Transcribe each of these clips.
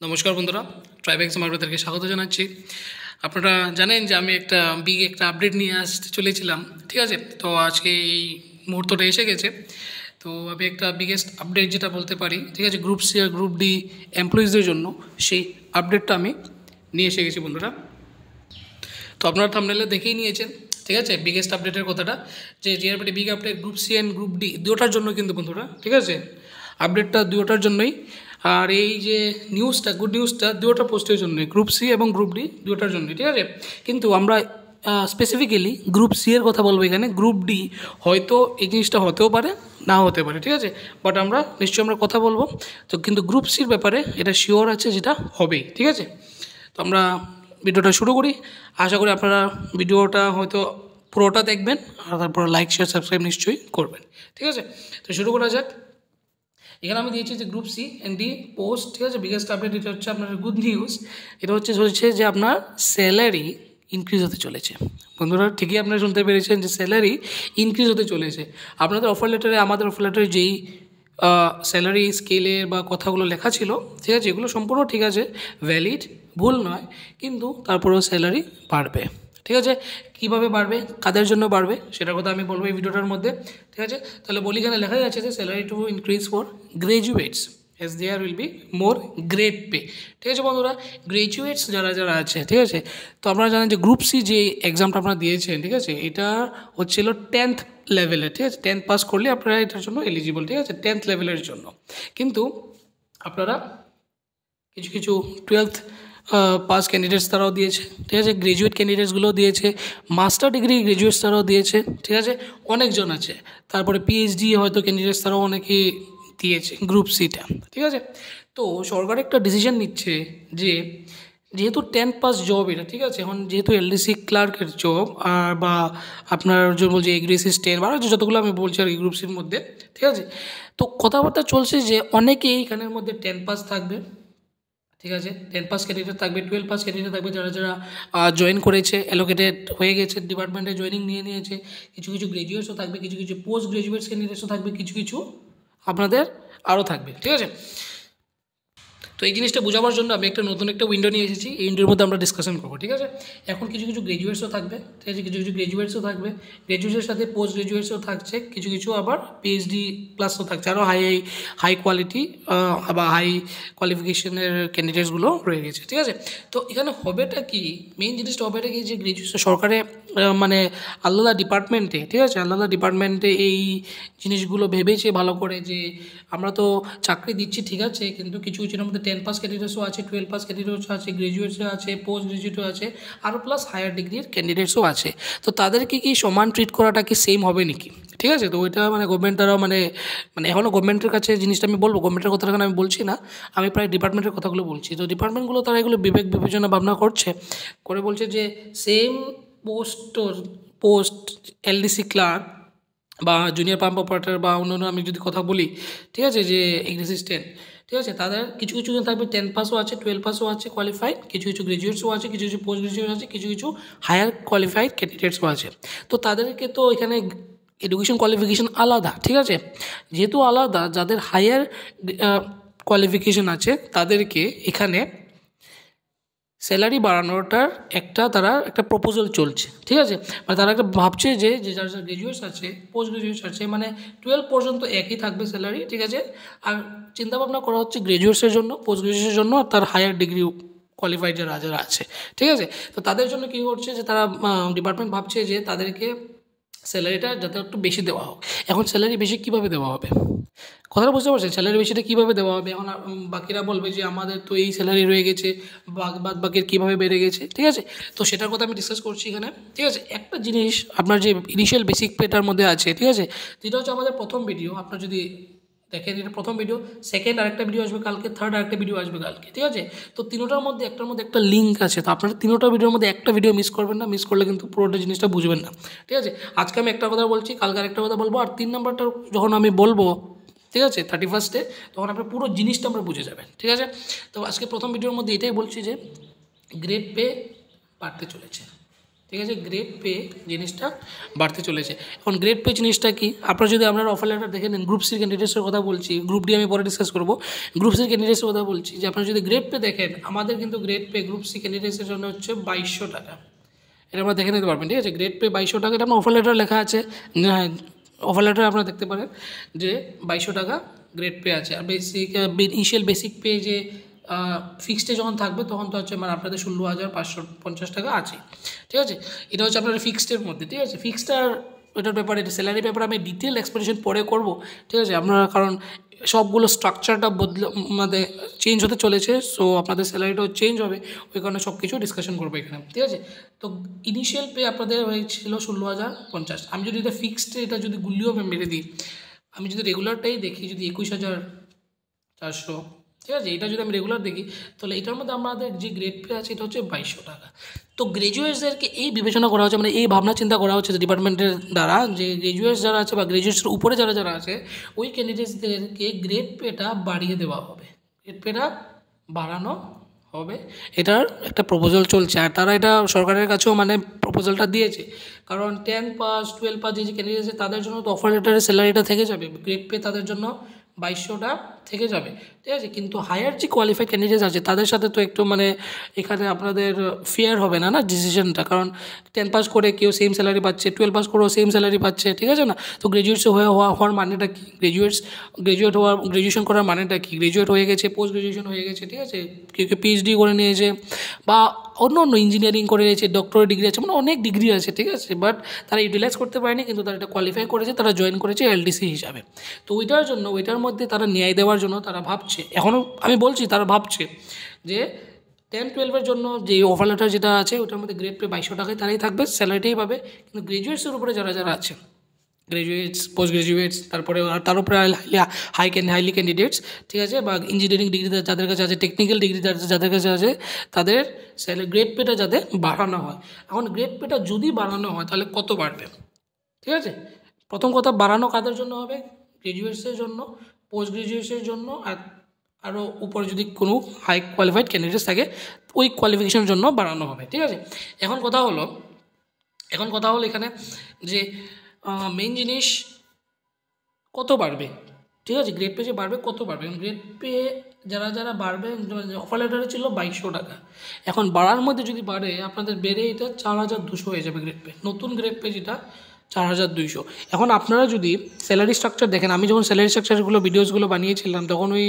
নমস্কার বন্ধুরা, ট্রাইবেক্স আপনাদেরকে স্বাগত জানাচ্ছি। আপনারা জানেন যে আমি একটা আপডেট নিয়ে আসতে চলেছিলাম, ঠিক আছে। তো আজকে এই মুহূর্তটা এসে গেছে। তো আমি একটা বিগেস্ট আপডেট যেটা বলতে পারি, ঠিক আছে, গ্রুপ সি আর গ্রুপ ডি এমপ্লয়িজদের জন্য সেই আপডেটটা আমি নিয়ে এসে গেছি বন্ধুরা। তো আপনারা থাম্বনেলে দেখেই নিয়েছেন, ঠিক আছে, বিগেস্ট আপডেটের কথাটা, যে জিআরপিটি big update group C and group D দুটোটার জন্য কিন্তু বন্ধুরা, ঠিক আছে, আপডেটটা দুটোটার জন্যই। আর এই যে নিউজটা, গুড নিউজটা দুটোটা পোস্টের জন্যই, গ্রুপ সি এবং গ্রুপ ডি দুটোটার জন্যই, ঠিক আছে। কিন্তু আমরা স্পেসিফিক্যালি গ্রুপ সি এর কথা বলবো এখানে। গ্রুপ ডি হয়তো এই জিনিসটা হতেও পারে, না হতে পারে, ঠিক আছে, বাট আমরা নিশ্চয়ই আমরা কথা বলবো। তো কিন্তু গ্রুপ সির ব্যাপারে এটা শিওর আছে যেটা হবেই, ঠিক আছে। তো আমরা ভিডিওটা শুরু করি। আশা করি আপনারা ভিডিওটা হয়তো পুরোটা দেখবেন, আর তারপর লাইক শেয়ার সাবস্ক্রাইব নিশ্চয়ই করবেন, ঠিক আছে। তো শুরু করা যাক। এখানে আমি দিয়েছি যে group C and D post, ঠিক আছে, বিগেস্ট আপডেট। এটা হচ্ছে আপনার গুড নিউজ। এটা হচ্ছে যে আপনার স্যালারি ইনক্রিজ হতে চলেছে বন্ধুরা। ঠিকই আপনারা শুনতে পেরেছেন যে স্যালারি ইনক্রিজ হতে চলেছে। আপনাদের অফার লেটারে, আমাদের অফার লেটারে যেই স্যালারি স্কেলের বা কথাগুলো লেখা ছিল, ঠিক আছে, এগুলো সম্পূর্ণ ঠিক আছে, ভ্যালিড, ভুল নয়, কিন্তু তারপরেও স্যালারি বাড়বে, ঠিক আছে। কীভাবে বাড়বে, কাদের জন্য বাড়বে, সেটার কথা আমি বলবো এই ভিডিওটার মধ্যে, ঠিক আছে। তাহলে বলি, এখানে লেখাই আছে যে salary to increase for graduates as there will be more grade pay, ঠিক আছে বন্ধুরা। গ্র্যাজুয়েটস যারা যারা আছে, ঠিক আছে। তো আপনারা জানেন যে গ্রুপ সি যে এক্সামটা আপনারা দিয়েছেন, ঠিক আছে, এটা হচ্ছিল 10th লেভেলের, ঠিক আছে। 10th পাস করলে আপনারা এটার জন্য এলিজিবল, ঠিক আছে, 10th লেভেলের জন্য। কিন্তু আপনারা কিছু কিছু 12th পাস ক্যান্ডিডেটস তারাও দিয়েছে, ঠিক আছে, গ্র্যাজুয়েট ক্যান্ডিডেটসগুলোও দিয়েছে, মাস্টার ডিগ্রি গ্র্যাজুয়েটস তারাও দিয়েছে, ঠিক আছে, অনেকজন আছে। তারপরে পিএইচডি হয়তো ক্যান্ডিডেটস তারাও অনেকেই দিয়েছে গ্রুপ সিটা, ঠিক আছে। তো সরকার একটা ডিসিশন নিচ্ছে যে যেহেতু 10th পাস জব এটা, ঠিক আছে, এখন যেহেতু এলডিসি ক্লার্কের জব, আর বা আপনার যে বলছে এগ্রি অ্যাসিস্ট্যান্ট বা যতগুলো আমি বলছি আর কি গ্রুপ সির মধ্যে, ঠিক আছে। তো কথাবার্তা চলছে যে অনেকেই এখানের মধ্যে 10 পাস থাকবে, ঠিক আছে, 10 পাস ক্যান্ডিডেট থাকবে, 12 পাস ক্যান্ডিডেট থাকবে, যারা যারা জয়েন করেছে, অ্যালোকেটেড হয়ে গেছে, ডিপার্টমেন্টে জয়েনিং নিয়ে নিয়েছে। কিছু কিছু গ্র্যাজুয়েটসও থাকবে, কিছু কিছু পোস্ট গ্র্যাজুয়েটস ক্যান্ডিডেটসও থাকবে, কিছু কিছু আপনাদের আরও থাকবে, ঠিক আছে। তো এই জিনিসটা বোঝাবার জন্য আমি নতুন একটা উইন্ডো নিয়ে এসেছি। এই উইন্ডোর মধ্যে আমরা ডিসকাশন করবো, ঠিক আছে। এখন কিছু কিছু গ্র্যাজুয়েটসও থাকবে, ঠিক আছে, কিছু কিছু গ্র্যাজুয়েটসও থাকবে, গ্র্যাজুয়েটের সাথে পোস্ট গ্র্যাজুয়েটসও থাকছে, কিছু কিছু আবার পিএইচডি প্লাসও থাকছে, আরও হাই কোয়ালিটি বা হাই কোয়ালিফিকেশনের ক্যান্ডিডেটসগুলো রয়ে গেছে, ঠিক আছে। তো এখানে হবেটা কি, মেইন জিনিসটা হবেটা কি, যে গ্র্যাজুয়েশন সরকারে মানে আলাদা ডিপার্টমেন্টে, ঠিক আছে, আলাদা ডিপার্টমেন্টে এই জিনিসগুলো ভেবেছে ভালো করে, যে আমরা তো চাকরি দিচ্ছি, ঠিক আছে, কিন্তু কিছু কিছুর মধ্যে 10 পাস ক্যান্ডিডেটসও আছে, 12 পাস ক্যান্ডিডেটসও আছে, গ্র্যাজুয়েটসও আছে, পোস্ট গ্র্যাজুয়েটও আছে, আরও প্লাস হায়ার ডিগ্রির ক্যান্ডিডেটসও আছে। তো তাদেরকে কি সমান ট্রিট করাটা কি সেম হবে নাকি, ঠিক আছে। তো ওইটা মানে গভর্নমেন্ট দ্বারা মানে এখনও গভর্নমেন্টের কাছে জিনিসটা আমি বলবো, গভর্নমেন্টের কথাটা আমি বলছি না, আমি প্রায় ডিপার্টমেন্টের কথাগুলো বলছি। তো ডিপার্টমেন্টগুলো তারা এগুলো বিবেচনা ভাবনা করছে, করে বলছে যে সেম পোস্ট এলডিসি ক্লার্ক বা জুনিয়র পাম্প অপারেটর বা অন্যান্য আমি যদি কথা বলি, ঠিক আছে, যে অ্যাসিস্ট্যান্ট, ঠিক আছে, তাদের কিছু কিছু জন থাকবে 10 পাসও আছে, 12 পাসও আছে কোয়ালিফাইড, কিছু কিছু গ্র্যাজুয়েটসও আছে, কিছু কিছু পোস্ট গ্র্যাজুয়েট আছে, কিছু কিছু হায়ার কোয়ালিফাইড ক্যান্ডিডেটসও আছে। তো তাদেরকে তো এখানে এডুকেশন কোয়ালিফিকেশন আলাদা, ঠিক আছে, যেহেতু আলাদা, যাদের হায়ার কোয়ালিফিকেশন আছে তাদেরকে এখানে স্যালারি বাড়ানোটার তারা একটা প্রপোজাল চলছে, ঠিক আছে। মানে তারা একটা ভাবছে যে যারা যারা গ্র্যাজুয়েটস আছে, পোস্ট গ্র্যাজুয়েটস আছে, মানে 12 পর্যন্ত একই থাকবে স্যালারি, ঠিক আছে। আর চিন্তাভাবনা করা হচ্ছে গ্র্যাজুয়েটসের জন্য, পোস্ট গ্র্যাজুয়েটসের জন্য, আর তার হায়ার ডিগ্রি কোয়ালিফাইড যারা যারা আছে, ঠিক আছে। তো তাদের জন্য কী করছে, যে তারা ডিপার্টমেন্ট ভাবছে যে তাদেরকে স্যালারিটা যাতে একটু বেশি দেওয়া হোক। এখন স্যালারি বেশি কীভাবে দেওয়া হবে, কথাটা বুঝতে পারছেন, স্যালারি বেশিটা কীভাবে দেওয়া হবে। এখন বাকিরা বলবে যে আমাদের তো এই স্যালারি রয়ে গেছে, বাদ বাকির কীভাবে বেড়ে গেছে, ঠিক আছে। তো সেটার কথা আমি ডিসকাস করছি এখানে, ঠিক আছে। একটা জিনিস আপনার যে ইনিশিয়াল বেসিক পেটার মধ্যে আছে, ঠিক আছে, যেটা হচ্ছে আমাদের প্রথম ভিডিও, আপনার যদি দেখেন এটা প্রথম ভিডিও, সেকেন্ড আরেকটা ভিডিও আসবে কালকে, থার্ড আরেকটা ভিডিও আসবে কালকে, ঠিক আছে। তো তিনোটার মধ্যে একটা লিঙ্ক আছে। তো আপনারা তিনোটা ভিডিওর মধ্যে একটা ভিডিও মিস করবেন না, মিস করলে কিন্তু পুরোটা জিনিসটা বুঝবেন না, ঠিক আছে। আজকে আমি একটা কথা বলছি, কালকে আরেকটা কথা বলবো, আর 3 নম্বরটা যখন আমি বলবো, ঠিক আছে, 31 তখন আপনার পুরো জিনিসটা আমরা বুঝে যাবেন, ঠিক আছে। তো আজকে প্রথম ভিডিওর মধ্যে এটাই বলছি যে গ্রেড পে বাড়তে চলেছে, ঠিক আছে, গ্রেড পে জিনিসটা বাড়তে চলেছে। এখন গ্রেড পে জিনিসটা কি, আপনারা যদি আপনারা অফার লেটার দেখে নেন, গ্রুপ সির ক্যান্ডিডেটসের কথা বলছি, গ্রুপ ডি আমি পরে ডিসকাস করবো, গ্রুপ সির ক্যান্ডিডেটসের কথা বলছি যে আপনারা যদি গ্রেড পে দেখেন, আমাদের কিন্তু গ্রেড পে গ্রুপ সি ক্যান্ডিডেটসের জন্য হচ্ছে 2200 টাকা, এটা আমরা দেখে নিতে পারবেন। ঠিক আছে, গ্রেড পে 2200 টাকা, এটা আমার অফার লেটার লেখা আছে, অফার লেটারে আপনারা দেখতে পারেন যে 2200 টাকা গ্রেড পে আছে। আর বেসিক ইনিশিয়াল বেসিক পে যে ফিক্সডে যখন থাকবে তখন তো হচ্ছে মানে আপনাদের 16,550 টাকা আছে। ঠিক আছে, এটা হচ্ছে আপনাদের ফিক্সডের মধ্যে। ঠিক আছে, ফিক্সডার এটার ব্যাপারে, এটা স্যালারি ব্যাপারে আমি ডিটেল এক্সপ্লেনেশন পরে করব। ঠিক আছে, আপনারা কারণ সবগুলো স্ট্রাকচারটা মানে চেঞ্জ হতে চলেছে, সো আপনাদের স্যালারিটাও চেঞ্জ হবে, ওই কারণে সব কিছু ডিসকাশন করবো এখানে। ঠিক আছে, তো ইনিশিয়াল পে আপনাদের হয়েছিল 16,050। আমি যদি এটা ফিক্সড, এটা যদি গুলিও মেরে দিই, আমি যদি রেগুলারটাই দেখি, যদি 21,400, ঠিক আছে, এটা যদি আমি রেগুলার দেখি, তাহলে এটার মধ্যে আমাদের যে গ্রেড পে আছে এটা হচ্ছে 2200 টাকা। তো গ্র্যাজুয়েটসদেরকে এই বিবেচনা করা হচ্ছে, মানে এই ভাবনা চিন্তা করা হচ্ছে ডিপার্টমেন্টের দ্বারা, যে গ্র্যাজুয়েটস যারা আছে বা গ্র্যাজুয়েটসের উপরে যারা যারা আছে, ওই ক্যান্ডিডেটসদেরকে গ্রেড পেটা বাড়িয়ে দেওয়া হবে, গ্রেড পেটা বাড়ানো হবে। এটার একটা প্রপোজাল চলছে, আর তারা এটা সরকারের কাছেও মানে প্রপোজালটা দিয়েছে, কারণ 10 পাস 12 পাস যে ক্যান্ডিডেট আছে তাদের জন্য তো অফার লেটারের স্যালারিটা থেকে যাবে, গ্রেড পে তাদের জন্য 2200টা থেকে যাবে। ঠিক আছে, কিন্তু হায়ার যে কোয়ালিফাইড ক্যান্ডিডেট আছে তাদের সাথে তো একটু মানে এখানে আপনাদের ফেয়ার হবে না না ডিসিশনটা, কারণ 10 পাস করে কেউ সেম স্যালারি পাচ্ছে, 12 পাস করেও সেম স্যালারি পাচ্ছে। ঠিক আছে না, তো গ্র্যাজুয়েটস হওয়ার মানেটা কি, গ্র্যাজুয়েট হওয়ার, গ্র্যাজুয়েশন করার মানেটা কি, গ্র্যাজুয়েট হয়ে গেছে, পোস্ট গ্র্যাজুয়েশন হয়ে গেছে, ঠিক আছে, কেউ কেউ পিএইচডি করে নিয়েছে বা অন্য অন্য ইঞ্জিনিয়ারিং করে নিয়েছে, ডক্টরেট ডিগ্রি আছে, মানে অনেক ডিগ্রি আছে। ঠিক আছে, বাট তারা ইউটিলাইজ করতে পারেনি, কিন্তু তারা এটা কোয়ালিফাই করেছে, তারা জয়েন করেছে এলডিসি হিসাবে। তো ওইটার জন্য, ওইটার মধ্যে তারা ন্যায় দেওয়ার জন্য তারা ভাবছে, এখনও আমি বলছি তারা ভাবছে যে 10-12-এর জন্য যে অফার লেটার যেটা আছে ওটার মধ্যে গ্রেড পে 2200 টাকায় তারাই থাকবে, স্যালারিটাই পাবে। কিন্তু গ্র্যাজুয়েটসের উপরে যারা যারা আছে, গ্র্যাজুয়েটস, পোস্ট গ্র্যাজুয়েটস, তারপরে তার উপরে হাইলি ক্যান্ডিডেটস, ঠিক আছে, বা ইঞ্জিনিয়ারিং ডিগ্রি যাদের কাছে আছে, টেকনিক্যাল ডিগ্রি যাদের কাছে আছে, তাদের গ্রেড পেটা যাতে বাড়ানো হয়। এখন গ্রেড পেটা যদি বাড়ানো হয় তাহলে কত বাড়বে? ঠিক আছে, প্রথম কথা, বাড়ানো কাদের জন্য হবে? গ্র্যাজুয়েটসের জন্য, পোস্ট গ্র্যাজুয়েটসের জন্য, আর আরও উপরে যদি কোনো হাই কোয়ালিফাইড ক্যান্ডিডেটস থাকে ওই কোয়ালিফিকেশনের জন্য বাড়ানো হবে। ঠিক আছে, এখন কথা হলো এখানে যে মেইন জিনিস কত বাড়বে। ঠিক আছে, গ্রেড পে যে বাড়বে কত বাড়বে, গ্রেড পে যারা যারা বাড়বে, অফার লেটারে ছিল 2200 টাকা, এখন বাড়ার মধ্যে যদি বাড়ে আপনাদের বেড়ে এটা 4200 হয়ে যাবে গ্রেড পে, নতুন গ্রেড পে যেটা 4200। এখন আপনারা যদি স্যালারি স্ট্রাকচার দেখেন, আমি যখন স্যালারি স্ট্রাকচারগুলো ভিডিওসগুলো বানিয়েছিলাম তখন ওই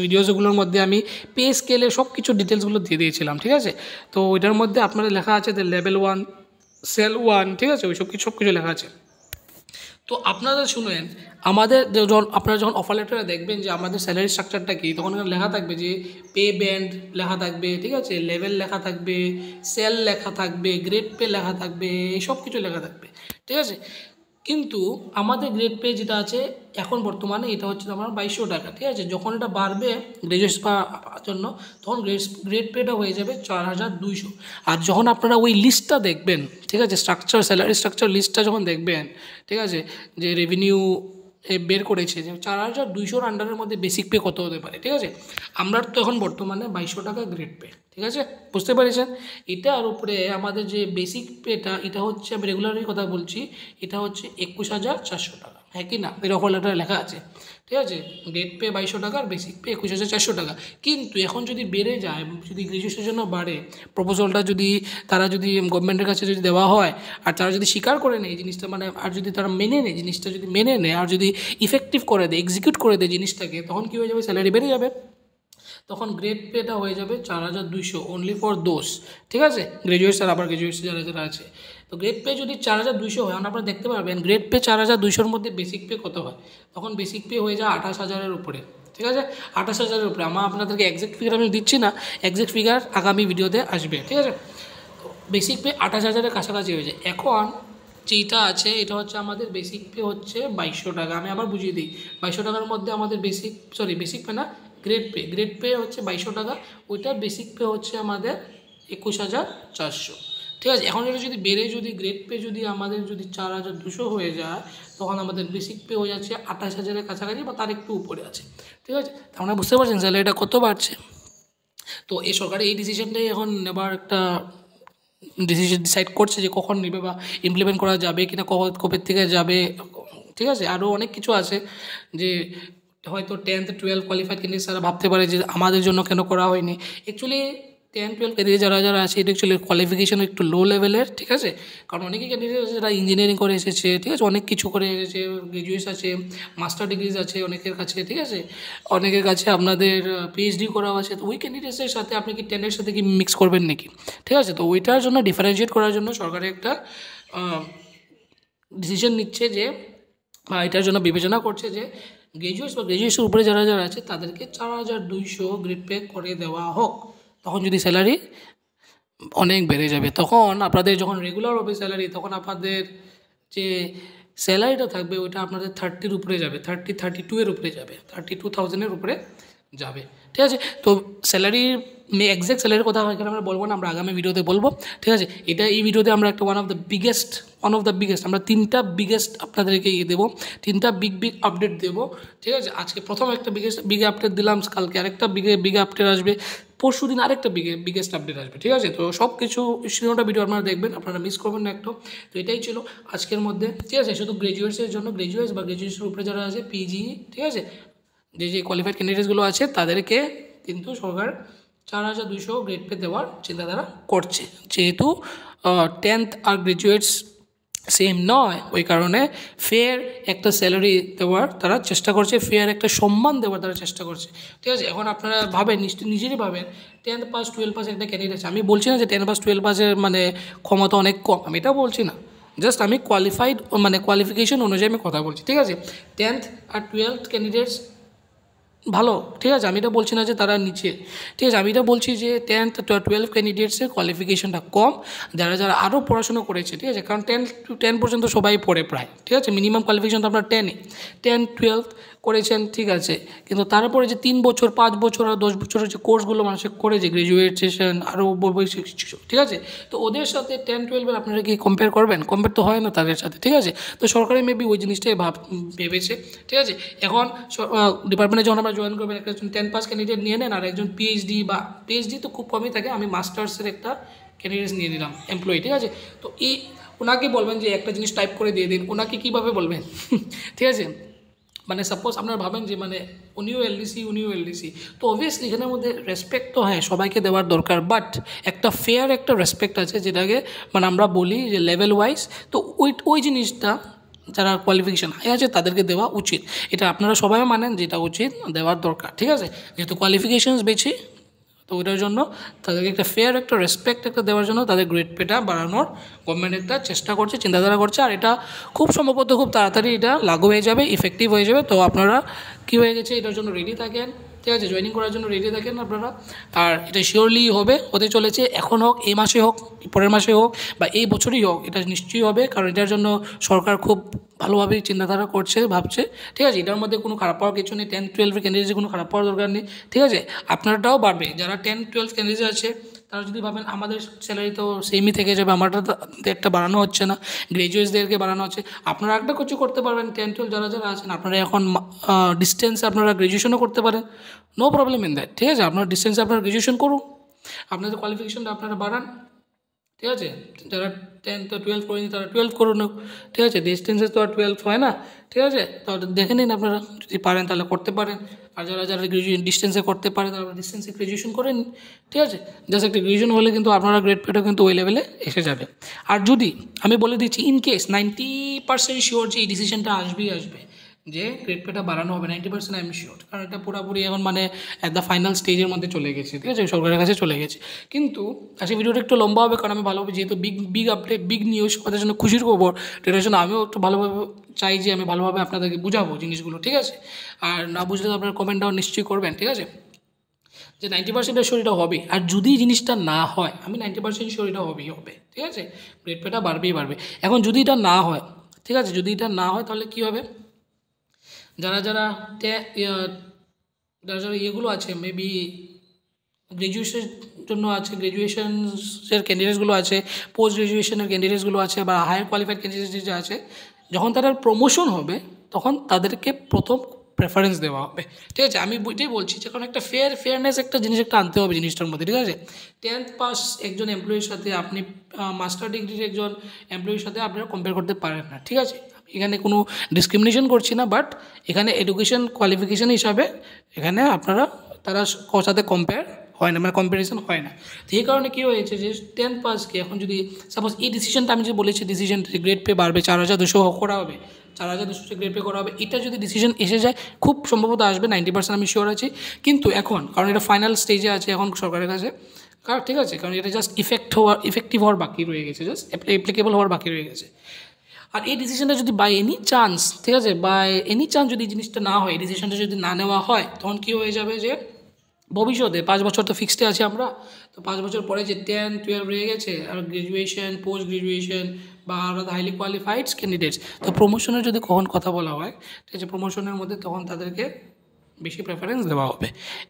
ভিডিওসগুলোর মধ্যে আমি পে স্কেলে সব কিছু ডিটেলসগুলো দিয়ে দিয়েছিলাম। ঠিক আছে, তো ওইটার মধ্যে আপনাদের লেখা আছে যে লেভেল 1, সেল 1, ঠিক আছে, ওই সব কিছু লেখা আছে। তো আপনারা শুনেন, আমাদের আপনারা যখন অফার লেটারে দেখবেন যে আমাদের স্যালারি স্ট্রাকচারটা কী, তখন এখানে লেখা থাকবে যে পে ব্যান্ড লেখা থাকবে, ঠিক আছে, লেভেল লেখা থাকবে, সেল লেখা থাকবে, গ্রেড পে লেখা থাকবে, এই সব কিছু লেখা থাকবে। ঠিক আছে, কিন্তু আমাদের গ্রেড পে যেটা আছে এখন বর্তমানে এটা হচ্ছে আমার 2200 টাকা। ঠিক আছে, যখন এটা বাড়বে গ্র্যাজুয়েটস জন্য তখন গ্রেড পেটা হয়ে যাবে 4200। আর যখন আপনারা ওই লিস্টটা দেখবেন, ঠিক আছে, স্যালারি স্ট্রাকচার লিস্টটা যখন দেখবেন, ঠিক আছে, যে রেভিনিউ বের করেছে যে 4200-র আন্ডারের মধ্যে বেসিক পে কত হতে পারে। ঠিক আছে, আমরা তো এখন বর্তমানে 2200 টাকা গ্রেড পে। ঠিক আছে, বুঝতে পেরেছেন? এটার উপরে আমাদের যে বেসিক পেটা, এটা হচ্ছে, আমি রেগুলারই কথা বলছি, এটা হচ্ছে 21,400 টাকা, হ্যাঁ কি না, এর অফার লেটারে লেখা আছে। ঠিক আছে, গ্রেড পে 2200 টাকা আর বেসিক পে 21,400 টাকা। কিন্তু এখন যদি বেড়ে যায়, যদি গ্র্যাজুয়েশনের জন্য বাড়ে, প্রপোজালটা যদি তারা যদি গভর্নমেন্টের কাছে যদি দেওয়া হয়, আর তারা যদি স্বীকার করে নেয় এই জিনিসটা, মানে আর যদি তারা মেনে নেয় জিনিসটা, যদি মেনে নেয় আর যদি ইফেক্টিভ করে দেয়, এক্সিকিউট করে দেয় জিনিসটাকে, তখন কী হয়ে যাবে, স্যালারি বেড়ে যাবে। তখন গ্রেড পেটা হয়ে যাবে 4200 অনলি ফর দোজ। ঠিক আছে, গ্র্যাজুয়েটস আর আবার গ্র্যাজুয়েটস যারা যারা আছে। তো গ্রেড পে যদি 4200 হয়, আপনারা দেখতে পারবেন গ্রেড পে 4200-র মধ্যে বেসিক পে কত হয়, তখন বেসিক পে হয়ে যায় 28,000-এর উপরে। ঠিক আছে, 28,000-এর উপরে। আমার আপনাদেরকে এক্সাক্ট ফিগার আমি দিচ্ছি না, এক্সাক্ট ফিগার আগামী ভিডিওতে আসবে। ঠিক আছে, বেসিক পে 28,000-এর কাছাকাছি হয়ে যায়। এখন যেটা আছে এটা হচ্ছে আমাদের বেসিক পে হচ্ছে 2200 টাকা। আমি আবার বুঝিয়ে দিই, 2200 টাকার মধ্যে আমাদের বেসিক পে না, গ্রেড পে হচ্ছে 2200 টাকা, ওইটা বেসিক পে হচ্ছে আমাদের 21,400। ঠিক আছে, এখন এটা যদি বেড়ে, যদি গ্রেড পে যদি আমাদের যদি 4200 হয়ে যায়, তখন আমাদের বেসিক পে হয়ে যাচ্ছে 28,000-এর কাছাকাছি বা তার একটু উপরে আছে। ঠিক আছে, তাহলে বুঝতে পারছেন স্যালারিটা কত বাড়ছে। তো এই সরকারের এই ডিসিশনটাই এখন নেবার একটা ডিসাইড করছে যে কখন নেবে বা ইমপ্লিমেন্ট করা যাবে কিনা, কবে থেকে যাবে, ঠিক আছে। আরও অনেক কিছু আছে যে হয়তো 10th 12 কোয়ালিফাইড ক্যান্ডিডেট তারা ভাবতে পারে যে আমাদের জন্য কেন করা হয়নি। অ্যাকচুয়ালি 10 12 ক্যান্ডিডেট যারা আছে এটা অ্যাকচুয়ালি কোয়ালিফিকেশন একটু লো লেভেলের, ঠিক আছে। কারণ অনেকেই ক্যান্ডিডেট আছে যারা ইঞ্জিনিয়ারিং করে এসেছে, ঠিক আছে, অনেক কিছু করে এসেছে, গ্রাজুয়েট আছে, মাস্টার ডিগ্রিজ আছে অনেকের কাছে, ঠিক আছে, অনেকের কাছে আপনাদের পিএইচডি করাও আছে। তো ওই ক্যান্ডিডেটসের সাথে আপনি কি 10-এর সাথে কি মিক্স করবেন নাকি, ঠিক আছে। তো ওইটার জন্য ডিফারেন্সিয়েট করার জন্য সরকারের একটা ডিসিশন নিচ্ছে যে, বা এটার জন্য বিবেচনা করছে যে গ্রাজুয়েটস বা গ্রাজুয়েশন উপরে যারা আছে তাদেরকে 4200 গ্রেড পে করে দেওয়া হোক। তখন যদি স্যালারি অনেক বেড়ে যাবে, তখন আপনাদের যখন রেগুলার হবে স্যালারি, তখন আপনাদের যে স্যালারিটা থাকবে ওইটা আপনাদের 30-র উপরে যাবে, 32-এর উপরে যাবে, 32,000-এর উপরে যাবে, ঠিক আছে। তো স্যালারির এক্স্যাক্ট স্যালারির কথা এখানে আমরা বলবো না, আমরা আগামী ভিডিওতে বলবো, ঠিক আছে। এই ভিডিওতে আমরা একটা ওয়ান অফ দ্য বিগেস্ট আমরা 3টা বিগেস্ট আপনাদেরকে দেবো, 3টা বিগ আপডেট দেবো, ঠিক আছে। আজকে প্রথম একটা বিগ আপডেট দিলাম, কালকে আরেকটা বিগ আপডেট আসবে, পরশু দিন আরেকটা বিগেস্ট আপডেট আসবে, ঠিক আছে। তো সব কিছু সিনেমাটা ভিডিও আপনারা দেখবেন, আপনারা মিস করবেন না একটু। তো এটাই ছিল আজকের মধ্যে, ঠিক আছে। শুধু গ্রাজুয়েটসের জন্য, গ্রাজুয়েটস বা গ্রাজুয়েশনের উপরে যারা আছে পিজি, ঠিক আছে, যে কোয়ালিফাইড ক্যান্ডিডেটসগুলো আছে তাদেরকে কিন্তু সরকার 4200 গ্রেড পে দেওয়ার চিন্তাধারা করছে, যেহেতু 10th আর গ্রাজুয়েটস সেম নয়, ওই কারণে ফেয়ার একটা স্যালারি দেওয়ার তারা চেষ্টা করছে, ফেয়ার একটা সম্মান দেওয়ার তারা চেষ্টা করছে, ঠিক আছে। এখন আপনারা ভাবেন, নিজেরই ভাবেন, 10th পাস 12 পাস একটা ক্যান্ডিডেট আছে। আমি বলছি না যে 10 পাস 12 পাসের মানে ক্ষমতা অনেক কম, আমি এটা বলছি না, জাস্ট আমি কোয়ালিফিকেশন অনুযায়ী আমি কথা বলছি, ঠিক আছে। 10th আর 12th ক্যান্ডিডেটস ভালো, ঠিক আছে, আমি এটা বলছি না যে তারা নিচে, ঠিক আছে। আমি এটা বলছি যে 10th 12 ক্যান্ডিডেটসের কোয়ালিফিকেশনটা কম, যারা আরও পড়াশোনা করেছে, ঠিক আছে। কারণ 10 পর্যন্ত সবাই পড়ে প্রায়, ঠিক আছে। মিনিমাম কোয়ালিফিকেশন তো আপনার 10 12 করেছেন, ঠিক আছে। কিন্তু তারপরে যে 3 বছর 5 বছর আর 10 বছরের যে কোর্সগুলো মানুষের করেছে, গ্রাজুয়েশন আরও বৈষয়িক কিছু, ঠিক আছে। তো ওদের সাথে 10 12 আপনারা কি কম্পেয়ার করবেন? কম্পেয়ার তো হয় না তাদের সাথে, ঠিক আছে। তো সরকারি মেবি ওই জিনিসটাই ভেবেছে, ঠিক আছে। এখন ডিপার্টমেন্টে যখন আমরা জয়েন করবেন, একজন 10 পাস ক্যান্ডিডেট নিয়ে নেন, আর একজন পিএইচডি তো খুব কমই থাকে, আমি মাস্টার্সের একটা ক্যান্ডিডেট নিয়ে নিলাম এমপ্লয়ি, ঠিক আছে। তো ওনাকে বলবেন যে একটা জিনিস টাইপ করে দিয়ে দিন, ওনাকে কীভাবে বলবেন? ঠিক আছে, মানে সাপোজ আপনারা ভাবেন যে মানে উনিও এলডিসি, তো অবভিয়াসলি এখানের মধ্যে রেসপেক্ট তো হ্যাঁ সবাইকে দেওয়ার দরকার, বাট একটা ফেয়ার একটা রেসপেক্ট আছে, যেটাকে মানে আমরা বলি যে লেভেল ওয়াইজ। তো ওই জিনিসটা যারা কোয়ালিফিকেশান হাই আছে তাদেরকে দেওয়া উচিত, এটা আপনারা সবাই মানেন যেটা উচিত দেওয়ার দরকার, ঠিক আছে। যেহেতু কোয়ালিফিকেশানস বেশি, তো ওইটার জন্য তাদেরকে একটা ফেয়ার একটা রেসপেক্ট একটা দেওয়ার জন্য তাদের গ্রেড পেটা বাড়ানোর গভর্নমেন্ট একটা চেষ্টা করছে, চিন্তাধারা করছে। আর এটা খুব সম্ভবত খুব তাড়াতাড়ি এটা লাগু হয়ে যাবে, ইফেক্টিভ হয়ে যাবে। তো আপনারা কী হয়ে গেছে এটার জন্য রেডি থাকেন, ঠিক আছে, জয়েনিং করার জন্য রেডি থাকেন আপনারা। আর এটা শিওরলি হতে চলেছে, এখন হোক, এই মাসে হোক, পরের মাসে হোক, বা এই বছরই হোক, এটা নিশ্চয়ই হবে। কারণ এটার জন্য সরকার খুব ভালোভাবেই চিন্তাধারা করছে, ভাবছে, ঠিক আছে। এটার মধ্যে কোনো খারাপ পাওয়ার কিছু নেই, 10 12 ক্যান্ডিডেটে কোনো খারাপ পাওয়ার দরকার নেই, ঠিক আছে। আপনারটাও বাড়বে, যারা 10 12 ক্যান্ডিডেট আছে তারা যদি ভাবেন আমাদের স্যালারি তো সেমই থেকে যাবে, আমারটা একটা বাড়ানো হচ্ছে না, গ্রাজুয়েটসদেরকে বাড়ানো হচ্ছে, আপনারা একটা কিছু করতে পারবেন। 10 12 যারা আছেন আপনারা এখন ডিস্টেন্সে আপনারা গ্রাজুয়েশনও করতে পারেন, নো প্রবলেম ইন দ্যাট, ঠিক আছে। আপনারা ডিস্টেন্সে আপনারা গ্রাজুয়েশন করুন, আপনাদের কোয়ালিফিকেশনটা আপনারা বাড়ান, ঠিক আছে। যারা 10 তো 12 করেনি তারা 12 করুন, ঠিক আছে। ডিস্টেন্সে তো আর 12 হয় না, ঠিক আছে। তো দেখে নিন আপনারা, যদি পারেন তাহলে করতে পারেন। আর যারা গ্রাজুয়েশন ডিস্টেন্সে করতে পারে তারা ডিস্টেন্সে গ্রাজুয়েশন করেন, ঠিক আছে। জাস্ট একটা গ্রাজুয়েশন হলে কিন্তু আপনারা গ্রেড পেটা কিন্তু ওই লেভেলে এসে যাবে। আর যদি আমি বলে দিচ্ছি, ইন কেস 90% শিওর যে এই ডিসিশনটা আসবে যে গ্রেড পেটা বাড়ানো হবে, 90% আই এম শিওর, কারণ এটা পুরোপুরি এখন মানে অ্যাট দ্য ফাইনাল স্টেজের মধ্যে চলে গেছে, ঠিক আছে, সরকারের কাছে চলে গেছে। কিন্তু আজকে ভিডিওটা একটু লম্বা হবে, কারণ আমি ভালোভাবে যেহেতু বিগ আপডেট, বিগ নিউজ, আমাদের জন্য খুশির খবর, এটার জন্য আমিও একটু ভালোভাবে চাই যে আমি ভালোভাবে আপনাদেরকে বুঝাবো জিনিসগুলো, ঠিক আছে। আর না বুঝলে তো আপনারা কমেন্টটাও নিশ্চয়ই করবেন, ঠিক আছে, যে 90% শিওর এটা হবে। আর যদি জিনিসটা না হয়, আমি 90% শিওর এটা হবে, ঠিক আছে, গ্রেড পেটা বাড়বে। এখন যদি এটা না হয়, ঠিক আছে, যদি এটা না হয় তাহলে কী হবে? যারা ইয়েগুলো আছে, মেবি গ্র্যাজুয়েশনের জন্য আছে, গ্র্যাজুয়েশনের ক্যান্ডিডেটসগুলো আছে, পোস্ট গ্র্যাজুয়েশনের ক্যান্ডিডেটসগুলো আছে, বা হায়ার কোয়ালিফাইড ক্যান্ডিডেটস যে আছে, যখন তাদের প্রমোশন হবে তখন তাদেরকে প্রথম প্রেফারেন্স দেওয়া হবে। ঠিক আছে, আমি এটাই বলছি যে কারণ একটা ফেয়ারনেস একটা জিনিস একটা আনতে হবে জিনিসটার মধ্যে। ঠিক আছে, 10th পাস একজন এমপ্লয়ির সাথে আপনি মাস্টার ডিগ্রির একজন এমপ্লয়ির সাথে আপনারা কম্পেয়ার করতে পারেন না। ঠিক আছে, এখানে কোনো ডিসক্রিমিনেশন করছি না, বাট এখানে এডুকেশন কোয়ালিফিকেশন হিসাবে এখানে আপনারা তারা সাথে কম্পেয়ার হয় না, মানে কম্পারিজন হয় না। তো এই কারণে কী হয়েছে যে 10th পাসকে এখন যদি সাপোজ এই ডিসিশনটা আমি যে বলেছি ডিসিশন গ্রেড পে বাড়বে 4200 করা হবে, 4200 গ্রেড পে করা হবে, এটা যদি ডিসিশন এসে যায় খুব সম্ভবত আসবে, 90% আমি শিওর আছি। কিন্তু এখন কারণ এটা ফাইনাল স্টেজে আছে এখন সরকারের কাছে, কারণ ঠিক আছে, কারণ এটা জাস্ট ইফেক্টিভ হওয়ার বাকি রয়ে গেছে, জাস্ট অ্যাপ্লিকেবল হওয়ার বাকি রয়ে গেছে। আর এই ডিসিশনটা যদি বাই এনি চান্স, ঠিক আছে, বাই এনি চান্স যদি জিনিসটা না হয়, ডিসিশনটা যদি না নেওয়া হয়, তখন কী হয়ে যাবে যে ভবিষ্যতে 5 বছর তো ফিক্সডে আছে আমরা, তো 5 বছর পরে যে 10, 12 রয়ে গেছে আর গ্র্যাজুয়েশন, পোস্ট গ্র্যাজুয়েশন বা আরও হাইলি কোয়ালিফাইড ক্যান্ডিডেটস, তো প্রমোশনের যদি কখন কথা বলা হয়, ঠিক আছে, প্রমোশনের মধ্যে তখন তাদেরকে বেশি প্রেফারেন্স দেওয়া হবে।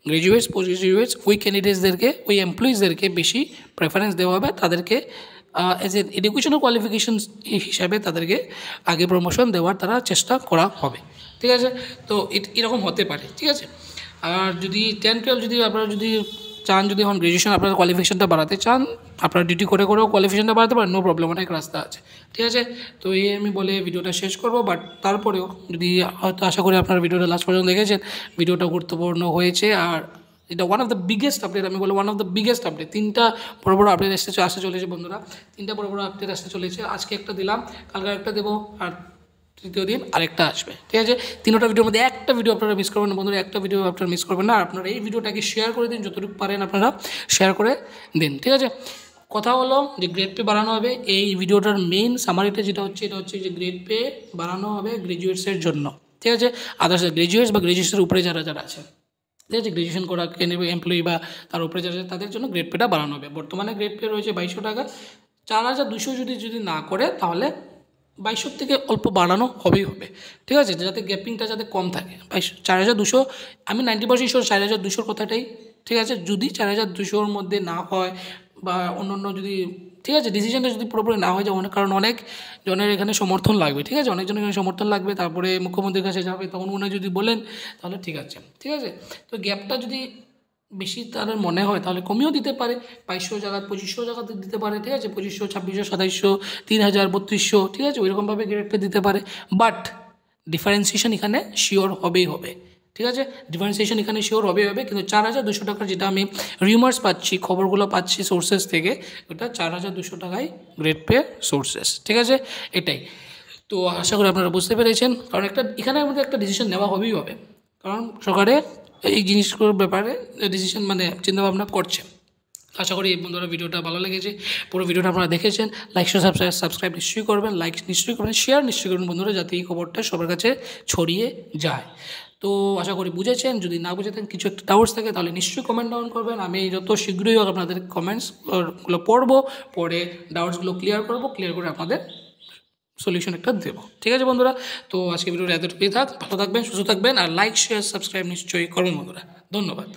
গ্র্যাজুয়েটস, পোস্ট গ্র্যাজুয়েটস ওই ক্যান্ডিডেটসদেরকে, ওই এমপ্লয়িজদেরকে বেশি প্রেফারেন্স দেওয়া হবে, তাদেরকে অ্যাজ এ এডুকেশনাল কোয়ালিফিকেশন হিসাবে তাদেরকে আগে প্রমোশন দেওয়ার তারা চেষ্টা করা হবে। ঠিক আছে, তো এরকম হতে পারে। ঠিক আছে, আর যদি 10, 12 যদি আপনারা যদি চান, যদি এখন গ্র্যাজুয়েশন আপনারা কোয়ালিফিকেশনটা বাড়াতে চান, আপনারা ডিউটি করেও কোয়ালিফিকেশনটা বাড়াতে পারেন, নো প্রবলেম, অনেক রাস্তা আছে। ঠিক আছে, তো এই আমি বলে ভিডিওটা শেষ করবো। বাট তারপরেও যদি হয়তো আশা করি আপনারা ভিডিওটা লাস্ট পর্যন্ত দেখেছেন, ভিডিওটা গুরুত্বপূর্ণ হয়েছে। আর এটা one of the biggest update, আমি বলবো one of the biggest update. 3টা বড় বড় আপডেট আসতে চলেছে বন্ধুরা, 3টা বড় বড় আপডেট আসতে চলেছে। আজকে একটা দিলাম, কালকে একটা দেবো, আর তৃতীয় দিন আরেকটা আসবে। ঠিক আছে, 3টা ভিডিওর মধ্যে একটা ভিডিও আপনারা মিস করবেন না বন্ধুরা, একটা ভিডিও আপনারা মিস করবেন না। আর আপনারা এই ভিডিওটাকে শেয়ার করে দিন, যতটুকু পারেন আপনারা শেয়ার করে দিন। ঠিক আছে, কথা হলো যে গ্রেড পে বাড়ানো হবে। এই ভিডিওটার মেইন সামারিটা যেটা হচ্ছে, এটা হচ্ছে যে গ্রেড পে বাড়ানো হবে গ্র্যাজুয়েটসের জন্য। ঠিক আছে, আদার্স গ্র্যাজুয়েটস বা গ্র্যাজুয়েটসের উপরে যারা আছে, ঠিক আছে, গ্র্যাজুয়েশন করা এমপ্লয়ি বা তার উপরে যারা আছে তাদের জন্য গ্রেড পেটা বাড়ানো হবে। বর্তমানে গ্রেড পে রয়েছে 2200 টাকা, 4200 যদি না করে তাহলে 2200 থেকে অল্প বাড়ানো হবেই হবে। ঠিক আছে, যাতে গ্যাপিংটা যাতে কম থাকে। 4200 আমি 90% শিওর 4200 কথাটাই। ঠিক আছে, যদি 4200-র মধ্যে না হয় বা অন্য যদি, ঠিক আছে, ডিসিশনটা যদি পুরোপুরি না হয়ে যায়, কারণ অনেক জনের এখানে সমর্থন লাগবে। ঠিক আছে, অনেকজনের এখানে সমর্থন লাগবে, তারপরে মুখ্যমন্ত্রীর কাছে যাবে, তখন উনি যদি বলেন তাহলে ঠিক আছে। ঠিক আছে, তো গ্যাপটা যদি বেশি তার মনে হয় তাহলে কমিয়েও দিতে পারে, 2200 জায়গা 2500 জায়গাতে দিতে পারে। ঠিক আছে, 2500, 2600, 2700, 3000, 3200, ঠিক আছে, ওইরকমভাবে গ্রেড পে দিতে পারে। বাট ডিফারেন্সিয়েশন এখানে শিওর হবেই হবে। ঠিক আছে, ডিফারেন্সিয়েশন এখানে শিওর হবেই হবে। কিন্তু 4200 টাকার যেটা আমি রিউমার্স পাচ্ছি, খবরগুলো পাচ্ছি সোর্সেস থেকে, ওটা 4200 টাকায় গ্রেড পে সোর্সেস। ঠিক আছে, এটাই। তো আশা করি আপনারা বুঝতে পেরেছেন, কারণ এখানে আমাদের একটা ডিসিশন নেওয়া হবেই হবে, কারণ সরকারে এই জিনিসগুলোর ব্যাপারে ডিসিশন মানে চিন্তাভাবনা করছে। আশা করি এই বন্ধুরা ভিডিওটা ভালো লেগেছে, পুরো ভিডিওটা আপনারা দেখেছেন। লাইক সাবস্ক্রাইব নিশ্চয়ই করবেন, লাইক নিশ্চয়ই করবেন, শেয়ার নিশ্চয়ই করবেন বন্ধুরা, যাতে এই খবরটা সবার কাছে ছড়িয়ে যায়। তো আশা করি বুঝেছেন। যদি না বুঝে থাকেন, কিছু একটা ডাউটস থাকে, তাহলে নিশ্চয়ই কমেন্ট ডাউন করবেন। আমি যত শীঘ্রই হোক আপনাদের কমেন্টসগুলো পড়বো, পড়ে ডাউটসগুলো ক্লিয়ার করে আপনাদের সলিউশন একটা দেবো। ঠিক আছে বন্ধুরা, তো আজকে ভিডিওটা এতটুকুই থাক। ভালো থাকবেন, সুস্থ থাকবেন, আর লাইক শেয়ার সাবস্ক্রাইব নিশ্চয়ই করবেন বন্ধুরা। ধন্যবাদ।